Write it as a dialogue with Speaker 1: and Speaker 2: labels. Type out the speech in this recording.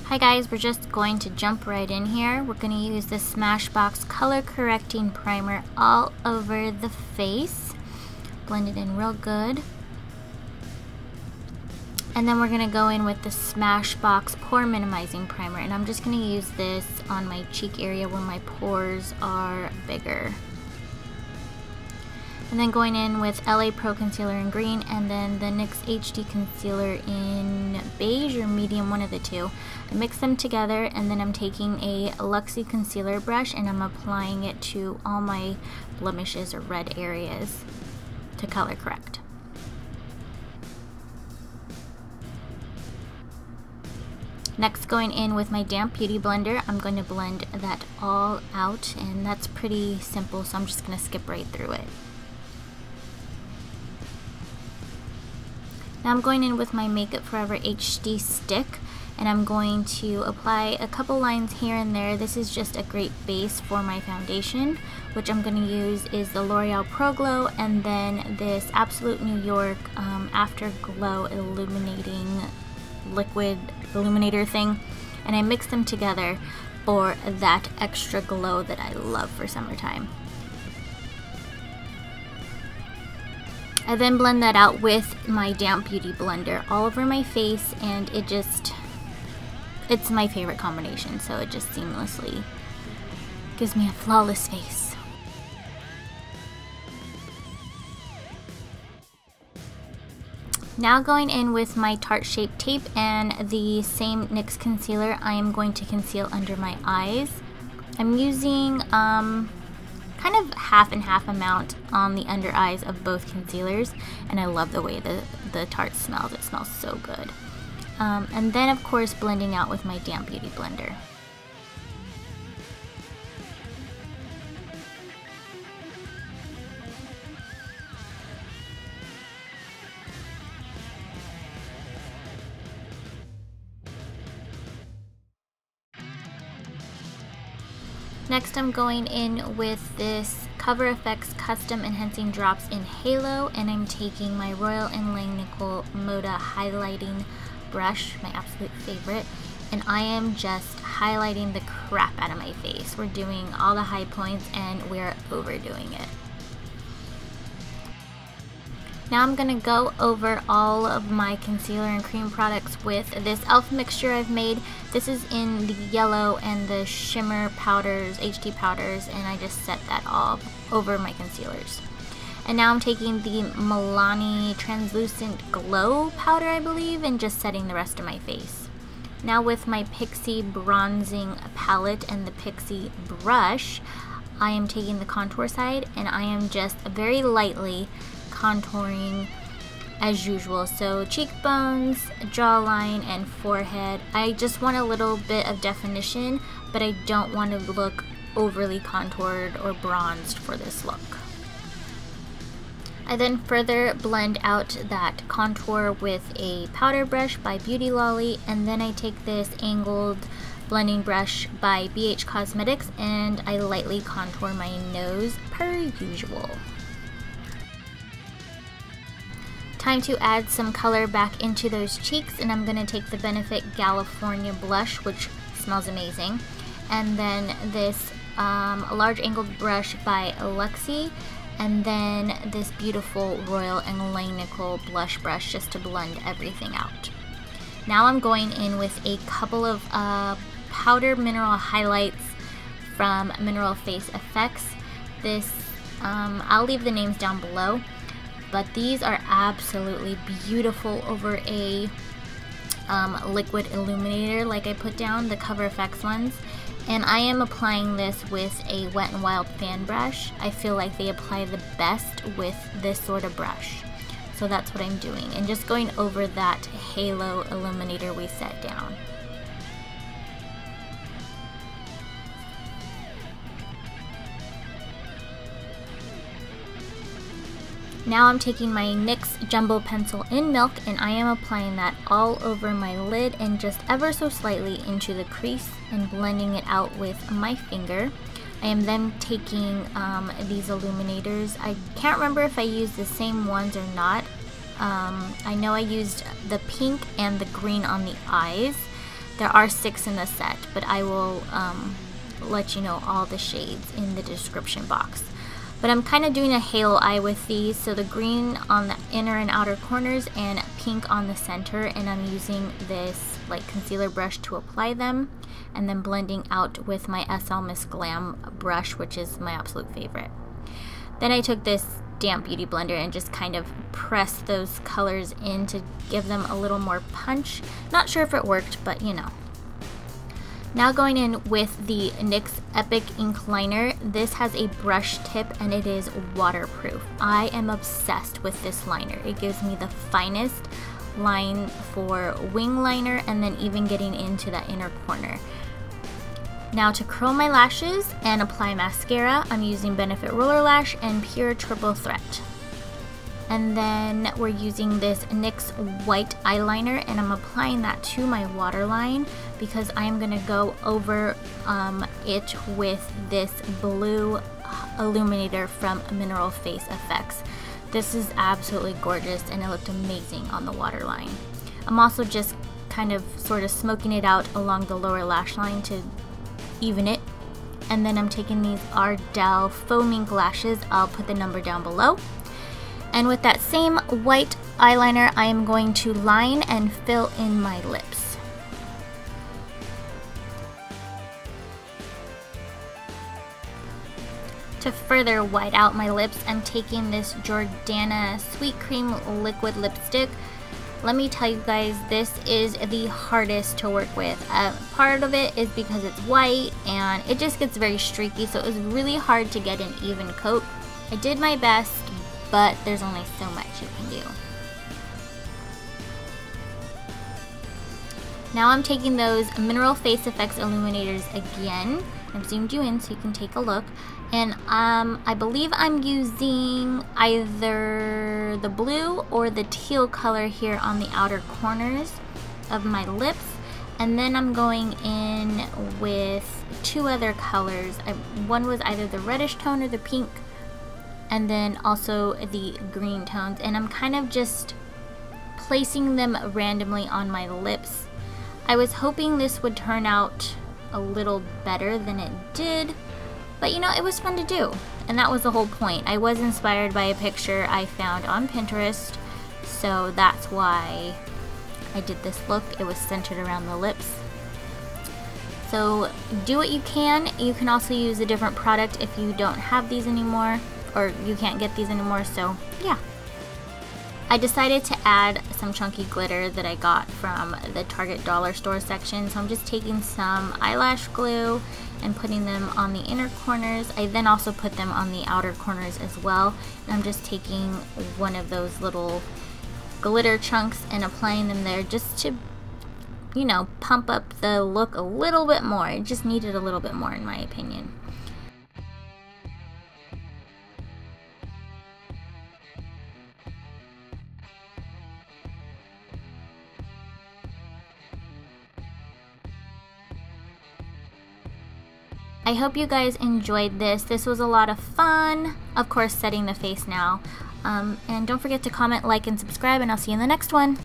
Speaker 1: Hi guys, we're just going to jump right in here. We're going to use the SMashbox Color Correcting Primer all over the face. Blend it in real good. And then we're going to go in with the SMashbox Pore Minimizing Primer. And I'm just going to use this on my cheek area where my pores are bigger. And then going in with LA Pro Concealer in green, and then the NYX HD Concealer in beige or medium, one of the two. I mix them together, and then I'm taking a Luxie concealer brush and I'm applying it to all my blemishes or red areas to color correct. Next, going in with my damp beauty blender, I'm going to blend that all out, and that's pretty simple, so I'm just going to skip right through it. Now I'm going in with my Makeup Forever HD stick, and I'm going to apply a couple lines here and there. This is just a great base for my foundation. Which I'm going to use is the L'Oreal Pro Glow, and then this Absolute New York Afterglow Illuminating Liquid Illuminator thing. And I mix them together for that extra glow that I love for summertime. I then blend that out with my damp beauty blender all over my face, and it's my favorite combination, so it just seamlessly gives me a flawless face. Now going in with my Tarte Shape Tape and the same NYX concealer, I am going to conceal under my eyes. I'm using kind of half and half amount on the under eyes of both concealers, and I love the way the Tarte smells. It smells so good. And then of course blending out with my damp beauty blender. Next, I'm going in with this CoverFX Custom Enhancing Drops in Halo, and I'm taking my Royal & Langnickel Moda Highlighting Brush, my absolute favorite, and I am just highlighting the crap out of my face. We're doing all the high points and we're overdoing it. Now I'm going to go over all of my concealer and cream products with this e.l.f. mixture I've made. This is in the yellow and the shimmer powders, HD powders, and I just set that all over my concealers. And now I'm taking the Milani Translucent Glow powder, I believe, and just setting the rest of my face. Now with my Pixi Bronzing palette and the Pixie brush, I am taking the contour side and I am just very lightly contouring as usual. So cheekbones, jawline, and forehead. I just want a little bit of definition, but I don't want to look overly contoured or bronzed for this look. I then further blend out that contour with a powder brush by Beauty Lolly, and then I take this angled blending brush by BH Cosmetics and I lightly contour my nose per usual. Time to add some color back into those cheeks, and I'm going to take the Benefit California blush, which smells amazing, and then this large angled brush by Luxie, and then this beautiful Royal & Langnickel blush brush just to blend everything out. Now I'm going in with a couple of powder mineral highlights from MineralFace FX. This, I'll leave the names down below, but these are absolutely beautiful over a liquid illuminator like I put down, the CoverFX ones. And I am applying this with a Wet n Wild fan brush. I feel like they apply the best with this sort of brush. So that's what I'm doing, and just going over that halo illuminator we set down. Now I'm taking my NYX Jumbo Pencil in Milk, and I am applying that all over my lid and just ever so slightly into the crease and blending it out with my finger. I am then taking these Illuminators. I can't remember if I used the same ones or not. I know I used the pink and the green on the eyes. There are 6 in the set, but I will let you know all the shades in the description box. But I'm kind of doing a halo eye with these, so the green on the inner and outer corners and pink on the center, and I'm using this like concealer brush to apply them, and then blending out with my SL Miss Glam brush, which is my absolute favorite. Then I took this damp beauty blender and just kind of pressed those colors in to give them a little more punch. Not sure if it worked, but you know. Now going in with the NYX Epic Ink Liner. This has a brush tip and it is waterproof. I am obsessed with this liner. It gives me the finest line for wing liner and then even getting into that inner corner. Now to curl my lashes and apply mascara, I'm using Benefit Rollerlash and PUR Triple Threat. And then we're using this NYX white eyeliner, and I'm applying that to my waterline because I'm going to go over it with this blue illuminator from MineralFace FX. This is absolutely gorgeous and it looked amazing on the waterline. I'm also just kind of sort of smoking it out along the lower lash line to even it. And then I'm taking these Ardell Faux Mink lashes. I'll put the number down below. And with that same white eyeliner, I am going to line and fill in my lips. To further white out my lips, I'm taking this Jordana Sweet Cream Liquid Lipstick. Let me tell you guys, this is the hardest to work with. Part of it is because it's white and it just gets very streaky, so it was really hard to get an even coat. I did my best, but there's only so much you can do. Now I'm taking those MineralFace FX Illuminators again. I've zoomed you in so you can take a look. And I believe I'm using either the blue or the teal color here on the outer corners of my lips. And then I'm going in with 2 other colors. One was either the reddish tone or the pink, and then also the green tones. And I'm kind of just placing them randomly on my lips. I was hoping this would turn out a little better than it did, but you know, it was fun to do, and that was the whole point. I was inspired by a picture I found on Pinterest, so that's why I did this look. It was centered around the lips. So do what you can. You can also use a different product if you don't have these anymore, or you can't get these anymore, so yeah. I decided to add some chunky glitter that I got from the Target dollar store section. So I'm just taking some eyelash glue and putting them on the inner corners. I then also put them on the outer corners as well. And I'm just taking one of those little glitter chunks and applying them there just to, you know, pump up the look a little bit more. It just needed a little bit more in my opinion. I hope you guys enjoyed this. This was a lot of fun. Of course, setting the face now. And don't forget to comment, like, and subscribe, and I'll see you in the next one.